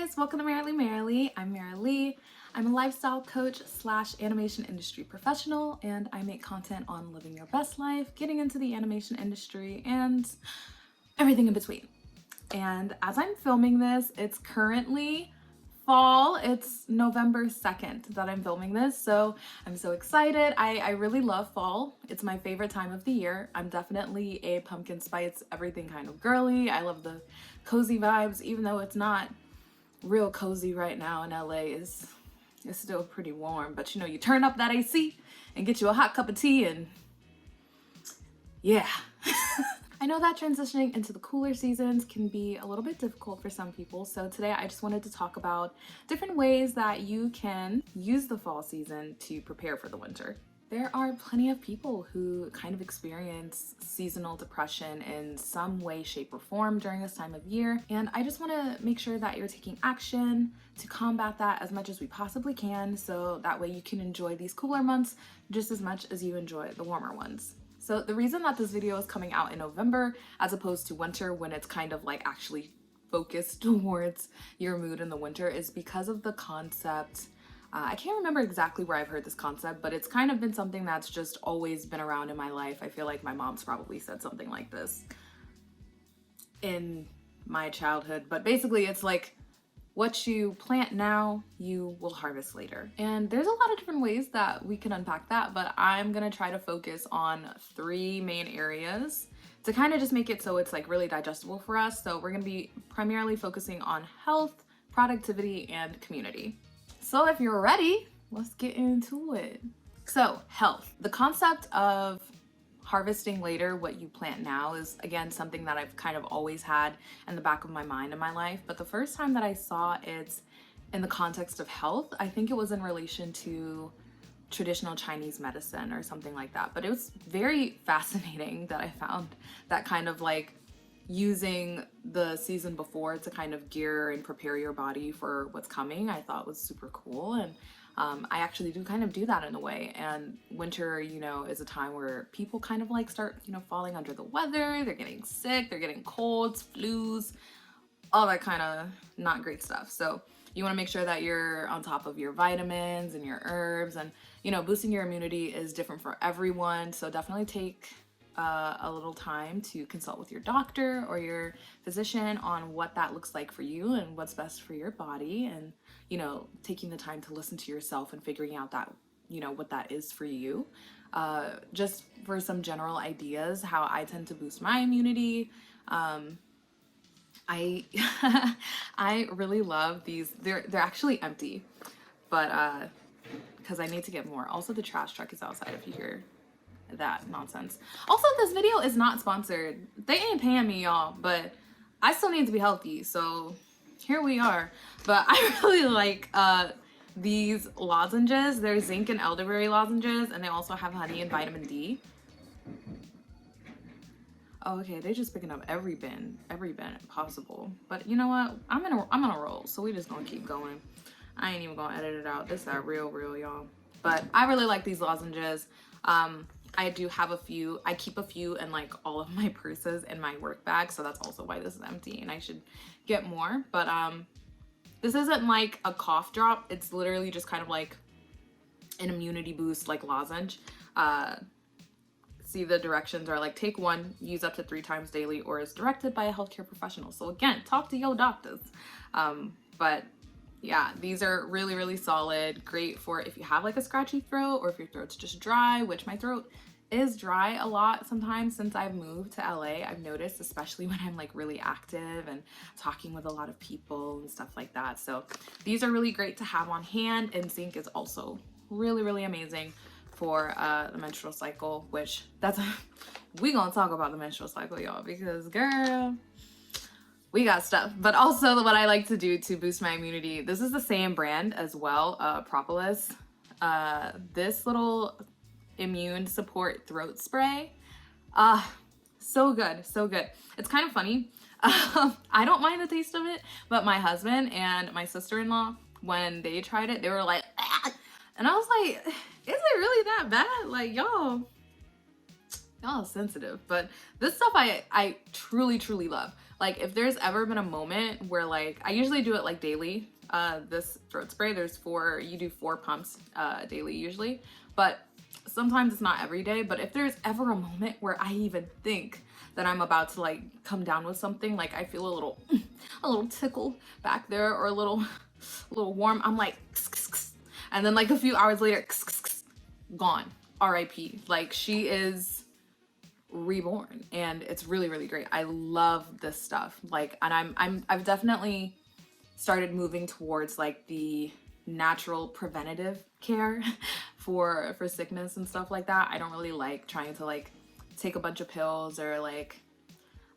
guys, welcome to MerrilyMaralee. I'm MerrilyMaralee. I'm a lifestyle coach / animation industry professional, and I make content on living your best life, getting into the animation industry, and everything in between. And as I'm filming this, it's currently fall. It's November 2nd that I'm filming this, so I'm so excited. I really love fall. It's my favorite time of the year. I'm definitely a pumpkin spice everything kind of girly. I love the cozy vibes, even though it's not real cozy right now in LA. It's still pretty warm, but you know, you turn up that AC and get you a hot cup of tea and yeah. I know that transitioning into the cooler seasons can be a little bit difficult for some people, so today I just wanted to talk about different ways that you can use the fall season to prepare for the winter. There are plenty of people who kind of experience seasonal depression in some way, shape, or form during this time of year, and I just want to make sure that you're taking action to combat that as much as we possibly can, so that way you can enjoy these cooler months just as much as you enjoy the warmer ones. So the reason that this video is coming out in November as opposed to winter, when it's kind of like actually focused towards your mood in the winter, is because of the concept. I can't remember exactly where I've heard this concept, but it's kind of been something that's just always been around in my life. I feel like my mom's probably said something like this in my childhood, but basically it's like, what you plant now, you will harvest later. And there's a lot of different ways that we can unpack that, but I'm gonna try to focus on 3 main areas to kind of just make it so it's like really digestible for us. So we're gonna be primarily focusing on health, productivity, and community. So if you're ready, let's get into it. So health, the concept of harvesting later what you plant now is, again, something that I've kind of always had in the back of my mind in my life. But the first time that I saw it in the context of health, I think it was in relation to traditional Chinese medicine or something like that. But it was very fascinating that I found that kind of like using the season before to kind of gear and prepare your body for what's coming. I thought was super cool, and I actually do kind of do that in a way. And winter, you know, is a time where people kind of like start, you know, falling under the weather. They're getting sick, they're getting colds, flus, all that kind of not great stuff. So you want to make sure that you're on top of your vitamins and your herbs, and you know, boosting your immunity is different for everyone. So definitely take a little time to consult with your doctor or your physician on what that looks like for you and what's best for your body, and you know, taking the time to listen to yourself and figuring out that, you know, what that is for you. Just for some general ideas how I tend to boost my immunity, I I really love these. They're actually empty, but because I need to get more. Also, the trash truck is outside if you hear that nonsense. Also, this video is not sponsored. They ain't paying me, y'all, but I still need to be healthy, so here we are. But I really like these lozenges. They're zinc and elderberry lozenges, and they also have honey and vitamin D. Oh, okay, they're just picking up every bin possible. But you know what? I'm gonna roll, so we just gonna keep going. I ain't even gonna edit it out. This is that real, y'all. But I really like these lozenges. I do have a few. I keep a few in like all of my purses in my work bag, so that's also why this is empty, and I should get more. But this isn't like a cough drop. It's literally just kind of like an immunity boost, like lozenge. See, the directions are like, take 1, use up to 3 times daily, or as directed by a healthcare professional. So again, talk to your doctors. But yeah, these are really, really solid. Great for if you have like a scratchy throat, or if your throat's just dry, which my throat is dry a lot sometimes since I've moved to LA. I've noticed, especially when I'm like really active and talking with a lot of people and stuff like that. So these are really great to have on hand, and zinc is also really, really amazing for the menstrual cycle, which we gonna talk about the menstrual cycle, y'all, because girl, we got stuff. But also what I like to do to boost my immunity, this is the same brand as well, Propolis. This little immune support throat spray, so good, so good. It's kind of funny. I don't mind the taste of it, but my husband and my sister-in-law, when they tried it, they were like, ah! And I was like, is it really that bad? Like, y'all sensitive. But this stuff I truly love. Like if there's ever been a moment where like, I usually do it like daily, this throat spray, you do 4 pumps daily usually, but sometimes it's not every day. But if there's ever a moment where I even think that I'm about to like come down with something, like I feel a little tickle back there, or a little warm, I'm like, and then like a few hours later, gone, RIP. Like she is reborn, and it's really, really great. I love this stuff. Like, and I've definitely started moving towards like the natural preventative care for sickness and stuff like that. I don't really like trying to like take a bunch of pills or like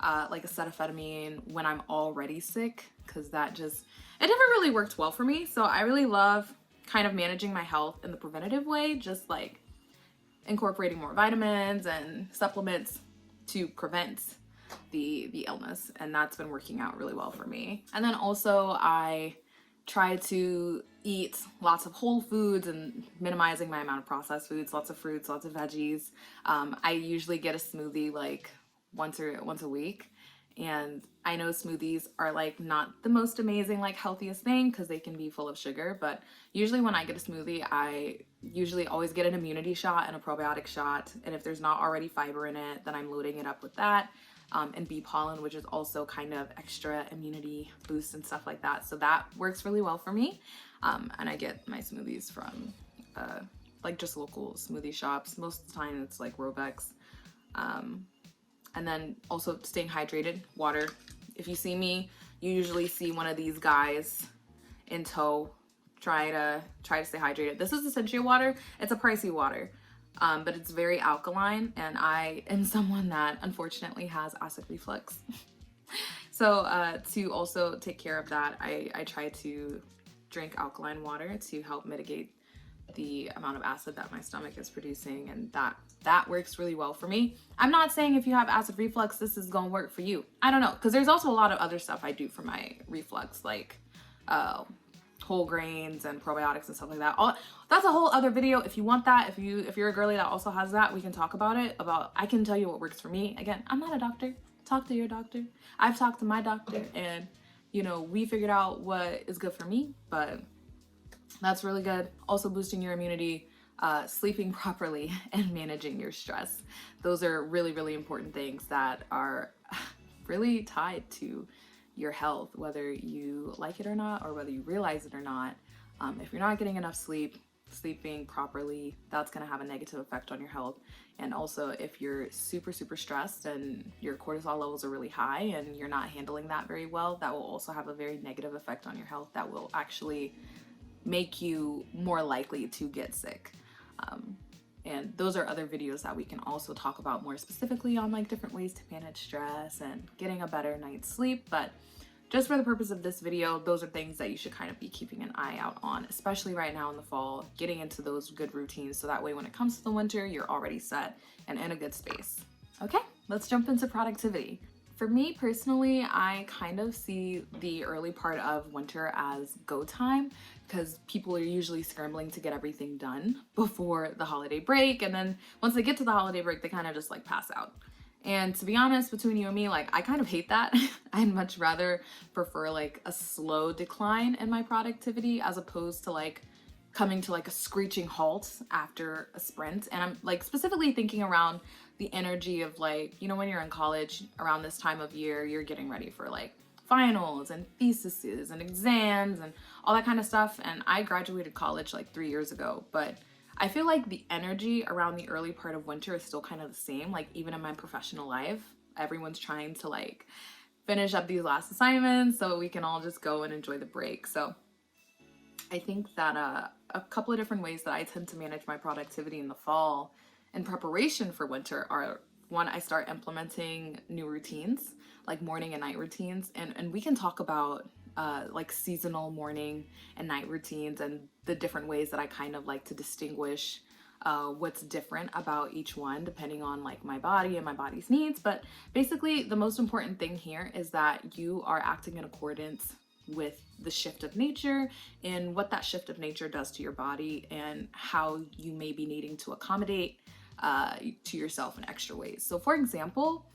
acetaminophen when I'm already sick, because that just, it never really worked well for me. So I really love kind of managing my health in the preventative way, just like incorporating more vitamins and supplements to prevent the illness, and that's been working out really well for me. And then also I try to eat lots of whole foods and minimizing my amount of processed foods, lots of fruits, lots of veggies. I usually get a smoothie like once a week, and I know smoothies are like not the most amazing like healthiest thing because they can be full of sugar, but usually when I get a smoothie, I usually always get an immunity shot and a probiotic shot, and if there's not already fiber in it, then I'm loading it up with that. And bee pollen, which is also kind of extra immunity boost and stuff like that. So that works really well for me. And I get my smoothies from like just local smoothie shops. Most of the time it's like Robex. And then also staying hydrated, water. If you see me, you usually see one of these guys in tow. Try to stay hydrated. This is Essentia water. It's a pricey water. But it's very alkaline, and I am someone that unfortunately has acid reflux. So to also take care of that, I try to drink alkaline water to help mitigate the amount of acid that my stomach is producing, and that works really well for me. I'm not saying if you have acid reflux, this is gonna work for you. I don't know, because there's also a lot of other stuff I do for my reflux, like whole grains and probiotics and stuff like that. That's a whole other video. If you want that, if you're a girly that also has that, we can talk about it. I can tell you what works for me. Again, I'm not a doctor. Talk to your doctor. I've talked to my doctor, and you know, we figured out what is good for me, but that's really good. Also boosting your immunity, sleeping properly, and managing your stress. Those are really, really important things that are really tied to your health, whether you like it or not, or whether you realize it or not. If you're not getting enough sleep, sleeping properly, that's going to have a negative effect on your health. And also if you're super, super stressed and your cortisol levels are really high and you're not handling that very well, that will also have a very negative effect on your health. That will actually make you more likely to get sick. And those are other videos that we can also talk about more specifically on like different ways to manage stress and getting a better night's sleep. But just for the purpose of this video, those are things that you should kind of be keeping an eye out on, especially right now in the fall, getting into those good routines. So that way, when it comes to the winter, you're already set and in a good space. Okay, let's jump into productivity. For me personally, I kind of see the early part of winter as go time, because people are usually scrambling to get everything done before the holiday break. And then once they get to the holiday break, they kind of just like pass out. And to be honest, between you and me, like I kind of hate that. I'd much rather prefer like a slow decline in my productivity as opposed to like coming to like a screeching halt after a sprint. And I'm like specifically thinking around the energy of like, you know, when you're in college around this time of year, you're getting ready for like finals and theses and exams and all that kind of stuff. And I graduated college like 3 years ago, but I feel like the energy around the early part of winter is still kind of the same. Like even in my professional life, everyone's trying to like finish up these last assignments so we can all just go and enjoy the break. So I think that a couple of different ways that I tend to manage my productivity in the fall in preparation for winter are, one, I start implementing new routines, like morning and night routines. And we can talk about like seasonal morning and night routines and the different ways that I kind of like to distinguish what's different about each one depending on like my body and my body's needs. But basically the most important thing here is that you are acting in accordance with the shift of nature and what that shift of nature does to your body and how you may be needing to accommodate to yourself in extra ways. So for example,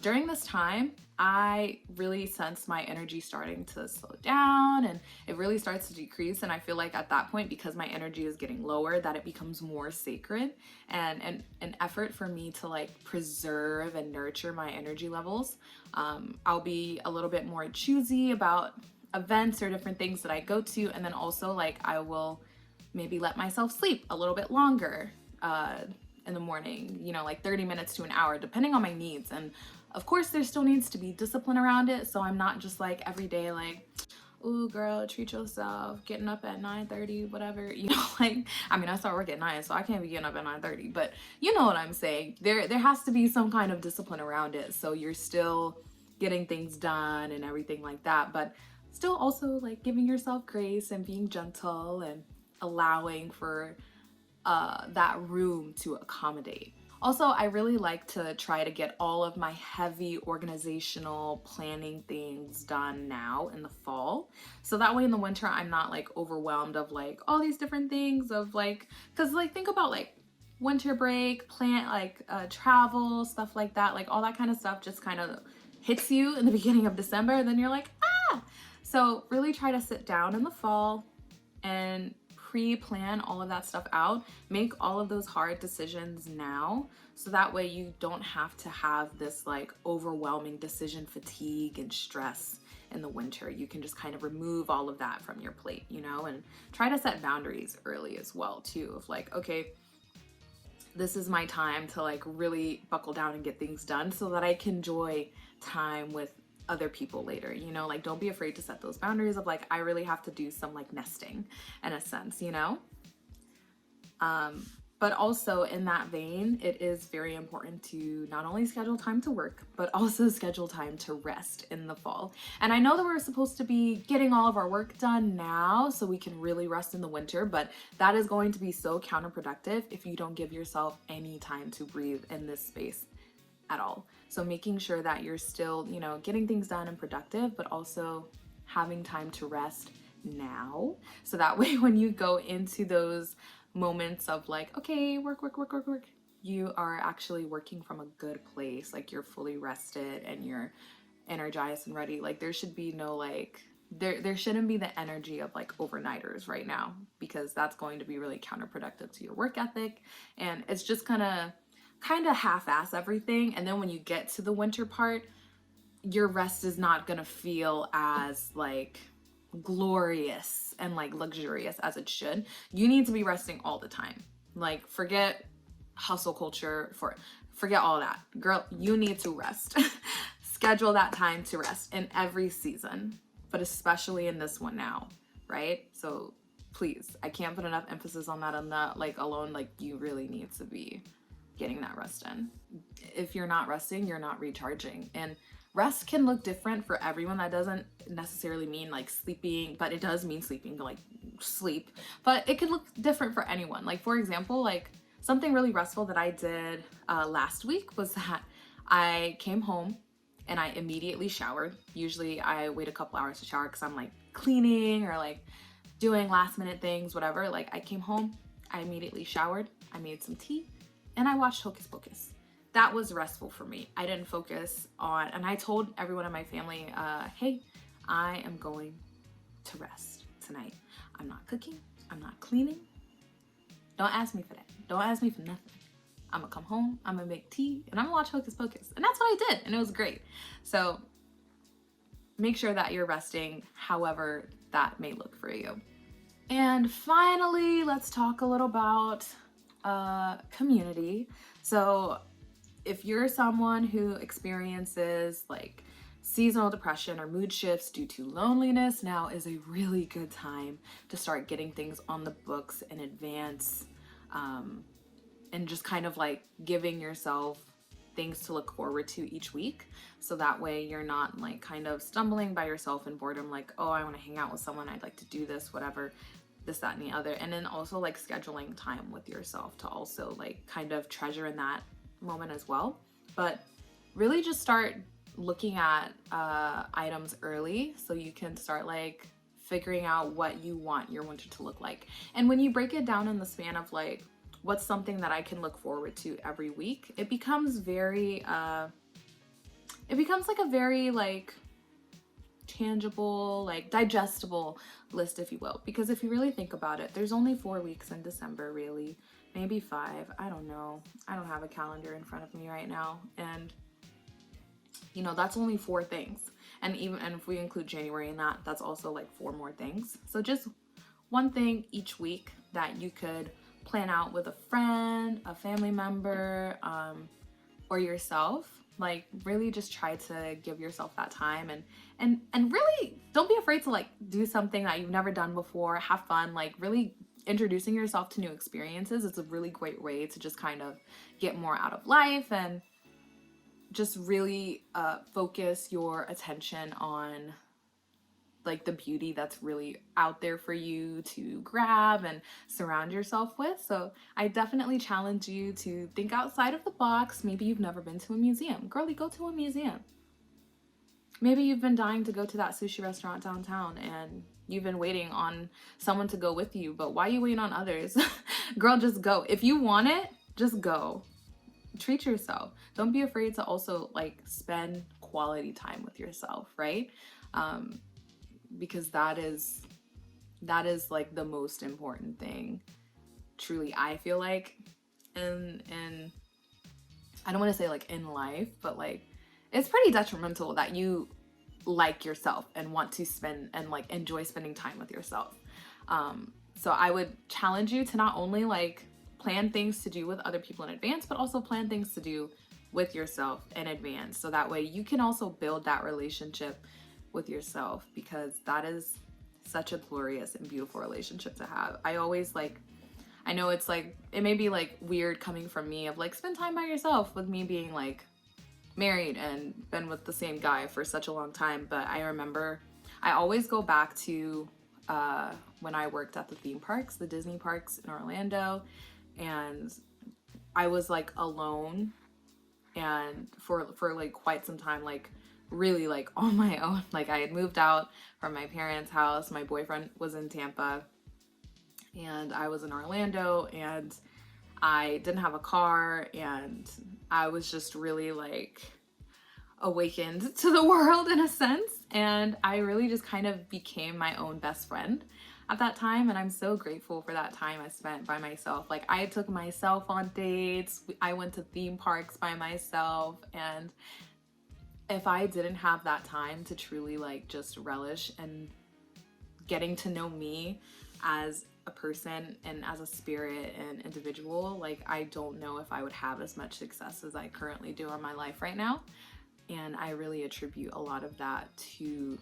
During this time, I really sense my energy starting to slow down and it really starts to decrease. And I feel like at that point, because my energy is getting lower, that it becomes more sacred and an effort for me to like preserve and nurture my energy levels. I'll be a little bit more choosy about events or different things that I go to. And then also like I will maybe let myself sleep a little bit longer in the morning, you know, like 30 minutes to an hour, depending on my needs. And of course, there still needs to be discipline around it. So I'm not just like every day, like, ooh, girl, treat yourself, getting up at 9:30, whatever, you know, like, I mean, I start work at 9, so I can't be getting up at 9:30, but you know what I'm saying. There has to be some kind of discipline around it. So you're still getting things done and everything like that, but still also like giving yourself grace and being gentle and allowing for that room to accommodate. Also, I really like to try to get all of my heavy organizational planning things done now in the fall. So that way in the winter, I'm not like overwhelmed of like all these different things of like, cause like think about like winter break, travel, stuff like that, like all that kind of stuff just kind of hits you in the beginning of December. Then you're like, ah! So really try to sit down in the fall and pre-plan all of that stuff out. Make all of those hard decisions now, so that way you don't have to have this like overwhelming decision fatigue and stress in the winter. You can just kind of remove all of that from your plate, you know, and try to set boundaries early as well too, of like, okay, this is my time to like really buckle down and get things done so that I can enjoy time with other people later, you know, like don't be afraid to set those boundaries of like, I really have to do some like nesting in a sense, you know? But also in that vein, it is very important to not only schedule time to work, but also schedule time to rest in the fall. And I know that we're supposed to be getting all of our work done now so we can really rest in the winter, but that is going to be so counterproductive if you don't give yourself any time to breathe in this space at all. So making sure that you're still, you know, getting things done and productive, but also having time to rest now. So that way when you go into those moments of like, okay, work, you are actually working from a good place. Like you're fully rested and you're energized and ready. Like there should be no like, there shouldn't be the energy of like overnighters right now, because that's going to be really counterproductive to your work ethic. And it's just gonna kind of half-ass everything. And then when you get to the winter part, your rest is not gonna feel as like glorious and like luxurious as it should. You need to be resting all the time. Like forget hustle culture, forget all that. Girl, you need to rest. Schedule that time to rest in every season, but especially in this one now, right? So please, I can't put enough emphasis on that like alone, like you really need to be getting that rest in. If you're not resting, you're not recharging. And rest can look different for everyone. That doesn't necessarily mean like sleeping, but it does mean sleeping, like sleep. But it could look different for anyone. Like for example, like something really restful that I did last week was that I came home and I immediately showered. Usually I wait a couple hours to shower because I'm like cleaning or like doing last minute things, whatever. Like I came home, I immediately showered, I made some tea, and I watched Hocus Pocus. That was restful for me. I didn't focus on, and I told everyone in my family, hey, I am going to rest tonight. I'm not cooking, I'm not cleaning. Don't ask me for that. Don't ask me for nothing. I'm gonna come home, I'm gonna make tea, and I'm gonna watch Hocus Pocus. And that's what I did, and it was great. So make sure that you're resting however that may look for you. And finally, let's talk a little about community. So if you're someone who experiences like seasonal depression or mood shifts due to loneliness, now is a really good time to start getting things on the books in advance, and just kind of like giving yourself things to look forward to each week. So that way you're not like kind of stumbling by yourself in boredom, like, oh, I want to hang out with someone, I'd like to do this, whatever, this, that, and the other. And then also like scheduling time with yourself to also like kind of treasure in that moment as well. But really just start looking at items early so you can start like figuring out what you want your winter to look like. And when you break it down in the span of like, what's something that I can look forward to every week, it becomes very it becomes like a very like tangible, like digestible list, if you will. Because if you really think about it, there's only 4 weeks in December, really, maybe 5. I don't know. I don't have a calendar in front of me right now, and you know, that's only 4 things. And if we include January in that, that's also like 4 more things. So just one thing each week that you could plan out with a friend, a family member, or yourself. Like really just try to give yourself that time, and really don't be afraid to like do something that you've never done before. Have fun, like really introducing yourself to new experiences. It's a really great way to just kind of get more out of life and just really focus your attention on like the beauty that's really out there for you to grab and surround yourself with. So I definitely challenge you to think outside of the box. Maybe you've never been to a museum. Girlie, go to a museum. Maybe you've been dying to go to that sushi restaurant downtown and you've been waiting on someone to go with you, but why are you waiting on others? Girl, just go. If you want it, just go. Treat yourself. Don't be afraid to also like spend quality time with yourself, right? Because that is like the most important thing, truly, I feel like, and I don't want to say like in life, but like it's pretty detrimental that you like yourself and want to spend and like enjoy spending time with yourself. So I would challenge you to not only like plan things to do with other people in advance, but also plan things to do with yourself in advance, so that way you can also build that relationship with yourself, because that is such a glorious and beautiful relationship to have. I always like, I know it's like, it may be like weird coming from me of like spend time by yourself, with me being like married and been with the same guy for such a long time, but I remember I always go back to when I worked at the theme parks, the Disney parks in Orlando, and I was like alone and for like quite some time, like really like on my own. Like I had moved out from my parents' house. My boyfriend was in Tampa and I was in Orlando, and I didn't have a car, and I was just really like awakened to the world in a sense, and I really just kind of became my own best friend at that time, and I'm so grateful for that time I spent by myself. Like I took myself on dates, I went to theme parks by myself, and if I didn't have that time to truly like just relish and getting to know me as a person and as a spirit and individual, like I don't know if I would have as much success as I currently do in my life right now. And I really attribute a lot of that to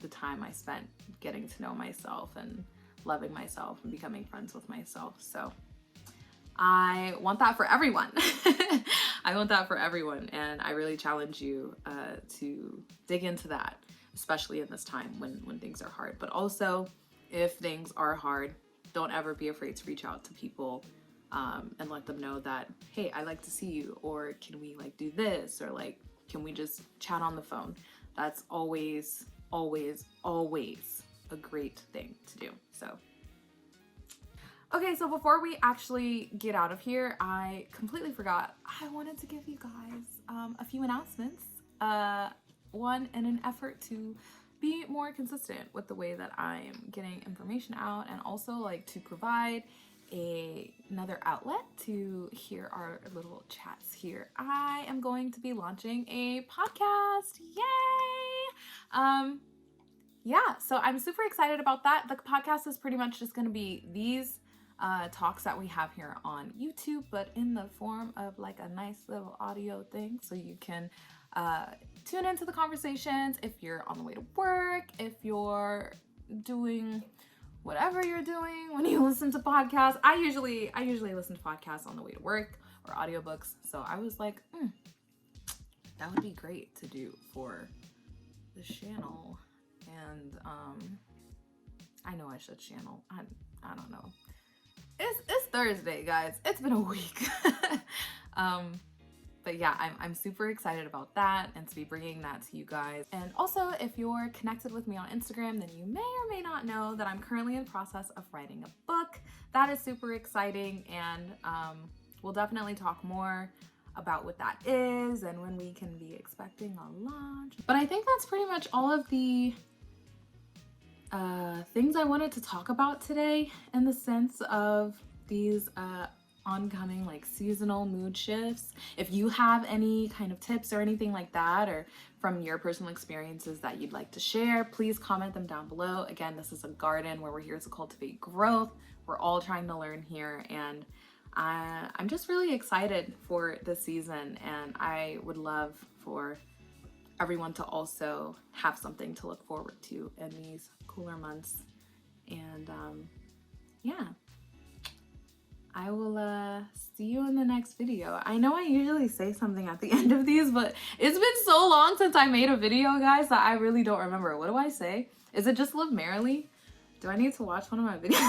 the time I spent getting to know myself and loving myself and becoming friends with myself. So I want that for everyone. I want that for everyone. And I really challenge you to dig into that, especially in this time when things are hard. But also, if things are hard, don't ever be afraid to reach out to people and let them know that, hey, I'd like to see you, or can we like do this, or like, can we just chat on the phone? That's always, always, always a great thing to do. So okay, so before we actually get out of here, I completely forgot. I wanted to give you guys a few announcements. One, in an effort to be more consistent with the way that I'm getting information out, and also like to provide another outlet to hear our little chats here. I am going to be launching a podcast. Yay! Yeah, so I'm super excited about that. The podcast is pretty much just going to be these talks that we have here on YouTube, but in the form of like a nice little audio thing, so you can tune into the conversations if you're on the way to work, if you're doing whatever you're doing when you listen to podcasts. I usually listen to podcasts on the way to work or audiobooks, so I was like, that would be great to do for the channel. And I know I should channel. I don't know. It's Thursday, guys. It's been a week. But yeah, I'm super excited about that and to be bringing that to you guys. And also, if you're connected with me on Instagram, then you may or may not know that I'm currently in the process of writing a book. That is super exciting, and we'll definitely talk more about what that is and when we can be expecting a launch. But I think that's pretty much all of the things I wanted to talk about today in the sense of these oncoming like seasonal mood shifts. If you have any kind of tips or anything like that, or from your personal experiences that you'd like to share, please comment them down below. Again, this is a garden where we're here to cultivate growth. We're all trying to learn here, and I'm just really excited for this season, and I would love for everyone to also have something to look forward to in these cooler months. And yeah, I will see you in the next video. I know I usually say something at the end of these, but it's been so long since I made a video, guys, that I really don't remember. What do I say? Is it just live merrily? Do I need to watch one of my videos?